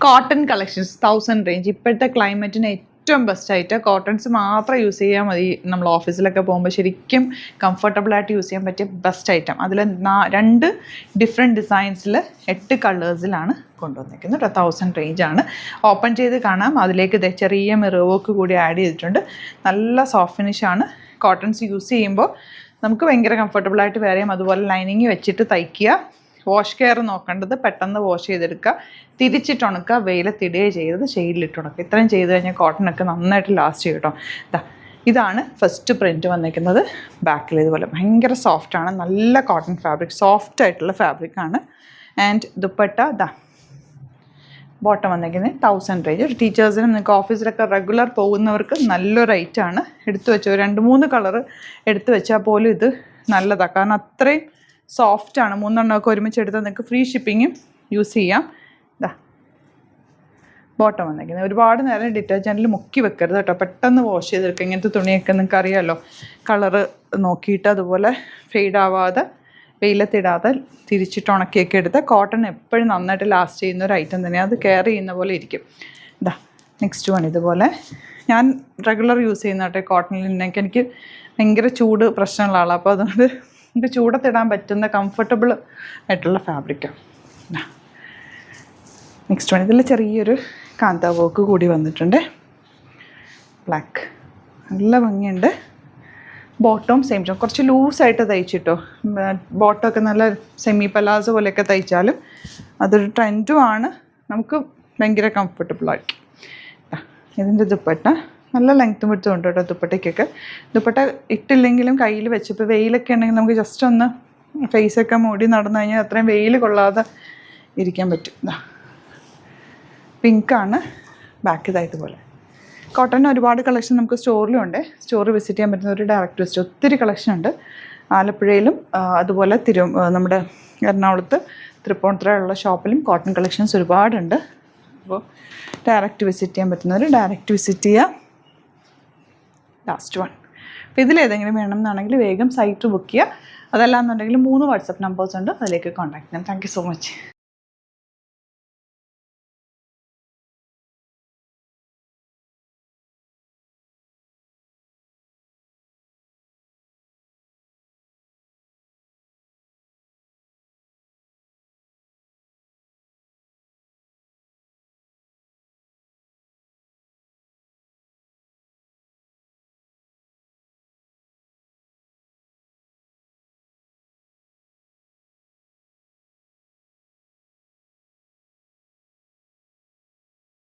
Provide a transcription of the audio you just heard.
Cotton collections 1000 range. ഇപ്പോഴത്തെ ക്ലൈമറ്റിന് ഏറ്റവും ബെസ്റ്റായിട്ട് cottons മാത്രം യൂസ് ചെയ്യാൻ മതി. നമ്മൾ ഓഫീസിലൊക്കെ പോകുമ്പോൾ ശരിക്കും കംഫർട്ടബിളായിട്ട് യൂസ് ചെയ്യാൻ പറ്റിയ ബെസ്റ്റ് ഐറ്റം. അതിൽ 2 ഡിഫറെൻറ്റ് ഡിസൈൻസിൽ 8 കളേഴ്സിലാണ് കൊണ്ടുവന്നിരിക്കുന്നത്. 1000 റേഞ്ചാണ്. ഓപ്പൺ ചെയ്ത് കാണാം. അതിലേക്ക് ചെറിയ മിറർ വർക്ക് കൂടി ആഡ് ചെയ്തിട്ടുണ്ട്. നല്ല സോഫ്റ്റ് ഫിനിഷാണ്. കോട്ടൺസ് യൂസ് ചെയ്യുമ്പോൾ നമുക്ക് ഭയങ്കര കംഫർട്ടബിളായിട്ട് വെയർ ചെയ്യാം. അതുപോലെ ലൈനിങ് വെച്ചിട്ട് തയ്ക്കുക. വാഷ് കെയർ നോക്കേണ്ടത് പെട്ടെന്ന് വാഷ് ചെയ്തെടുക്കുക, തിരിച്ചിട്ട് ഉണക്കുക, വെയിലത്തിടുകയോ ചെയ്തത് ഷെയ്ഡിലിട്ട് ഉണക്കുക. ഇത്രയും ചെയ്ത് കഴിഞ്ഞാൽ കോട്ടണൊക്കെ നന്നായിട്ട് ലാസ്റ്റ് ചെയ്യും കേട്ടോ. ഇതാണ് ഫസ്റ്റ് പ്രിൻറ്റ് വന്നിരിക്കുന്നത്. ബാക്കിൽ ഇതുപോലെ ഭയങ്കര സോഫ്റ്റാണ്. നല്ല കോട്ടൺ ഫാബ്രിക്, സോഫ്റ്റ് ആയിട്ടുള്ള ഫാബ്രിക്കാണ്. ആൻഡ് ദുപ്പട്ട ബോട്ടം വന്നിരിക്കുന്നത് 1000 റേഞ്ച്. ഒരു ടീച്ചേഴ്സിനും നിങ്ങൾക്ക് ഓഫീസിലൊക്കെ റെഗുലർ പോകുന്നവർക്ക് നല്ലൊരു ഐറ്റമാണ്. എടുത്തു വെച്ചോ 2-3 കളർ എടുത്തു വെച്ചാൽ പോലും ഇത് നല്ലതാണ്. കാരണം അത്രയും സോഫ്റ്റാണ്. 3 എണ്ണമൊക്കെ ഒരുമിച്ച് എടുത്താൽ നിങ്ങൾക്ക് ഫ്രീ ഷിപ്പിങ്ങും യൂസ് ചെയ്യാം. ബോട്ടം വന്നിരിക്കുന്നത്. ഒരുപാട് നേരം ഡിറ്റർജൻറ്റിൽ മുക്കി വെക്കരുത് കേട്ടോ. പെട്ടെന്ന് വാഷ് ചെയ്തെടുക്കുക. ഇങ്ങനത്തെ തുണിയൊക്കെ നിങ്ങൾക്ക് അറിയാമല്ലോ, കളറ് നോക്കിയിട്ട് അതുപോലെ ഫെയ്ഡ് ആവാതെ വെയിലത്തിടാതെ തിരിച്ചിട്ട് ഉണക്കിയൊക്കെ എടുത്ത് കോട്ടൺ എപ്പോഴും നന്നായിട്ട് ലാസ്റ്റ് ചെയ്യുന്ന ഒരു ഐറ്റം തന്നെയാണ്. അത് കെയർ ചെയ്യുന്ന പോലെ ഇരിക്കും. നെക്സ്റ്റ് വൺ ഇതുപോലെ ഞാൻ റെഗുലർ യൂസ് ചെയ്യുന്ന കേട്ടോ കോട്ടണിൽ. എനിക്ക് ഭയങ്കര ചൂട് പ്രശ്നമുള്ള ആളാണ്. അപ്പോൾ അതുകൊണ്ട് നമുക്ക് ചൂടത്തിടാൻ പറ്റുന്ന കംഫർട്ടബിൾ ആയിട്ടുള്ള ഫാബ്രിക്കാണ്. നെക്സ്റ്റ് വൺ ഇതിൽ ചെറിയൊരു കാന്ത വർക്ക് കൂടി വന്നിട്ടുണ്ട്. ബ്ലാക്ക് നല്ല ഭംഗിയുണ്ട്. ബോട്ടവും സെയിം കുറച്ച് ലൂസായിട്ട് തയ്ച്ചിട്ടോ. ബോട്ടമൊക്കെ നല്ല സെമി പലാസോ പോലെയൊക്കെ തയ്ച്ചാലും അതൊരു ട്രെൻഡുമാണ്. നമുക്ക് ഭയങ്കര കംഫർട്ടബിളായിരിക്കും. ഇതിൻ്റെ ദുപ്പട്ട നല്ല ലെങ്ത്തും വിടുത്തും ഉണ്ട് കേട്ടോ. ദുപ്പട്ടയ്ക്കൊക്കെ ദുപ്പട്ട ഇട്ടില്ലെങ്കിലും കയ്യിൽ വെച്ചിപ്പോൾ വെയിലൊക്കെ ഉണ്ടെങ്കിൽ നമുക്ക് ജസ്റ്റ് ഒന്ന് ഫേസൊക്കെ മൂടി നടന്നു കഴിഞ്ഞാൽ അത്രയും വെയിൽ കൊള്ളാതെ ഇരിക്കാൻ പറ്റും. പിങ്കാണ് ബാക്ക് ഇതായതുപോലെ. കോട്ടൺ ഒരുപാട് കളക്ഷൻ നമുക്ക് സ്റ്റോറിലും ഉണ്ട്. സ്റ്റോർ വിസിറ്റ് ചെയ്യാൻ പറ്റുന്ന ഒരു ഡയറക്റ്റ് വിസിറ്റ് ഒത്തിരി കളക്ഷൻ ഉണ്ട്. ആലപ്പുഴയിലും അതുപോലെ നമ്മുടെ എറണാകുളത്ത് തൃപ്പൂണിത്തുറയുള്ള ഷോപ്പിലും കോട്ടൺ കളക്ഷൻസ് ഒരുപാടുണ്ട്. അപ്പോൾ ഡയറക്റ്റ് വിസിറ്റ് ചെയ്യാൻ പറ്റുന്നവർ ഡയറക്റ്റ് വിസിറ്റ് ചെയ്യുക. Last one. അപ്പോൾ ഇതിലേതെങ്കിലും വേണം എന്നാണെങ്കിൽ വേഗം സൈറ്റ് ബുക്ക് ചെയ്യുക. അതല്ല എന്നുണ്ടെങ്കിൽ 3 വാട്സപ്പ് നമ്പേഴ്സ് ഉണ്ട്, അതിലേക്ക് കോൺടാക്ട് ചെയ്യാം. Thank you so much.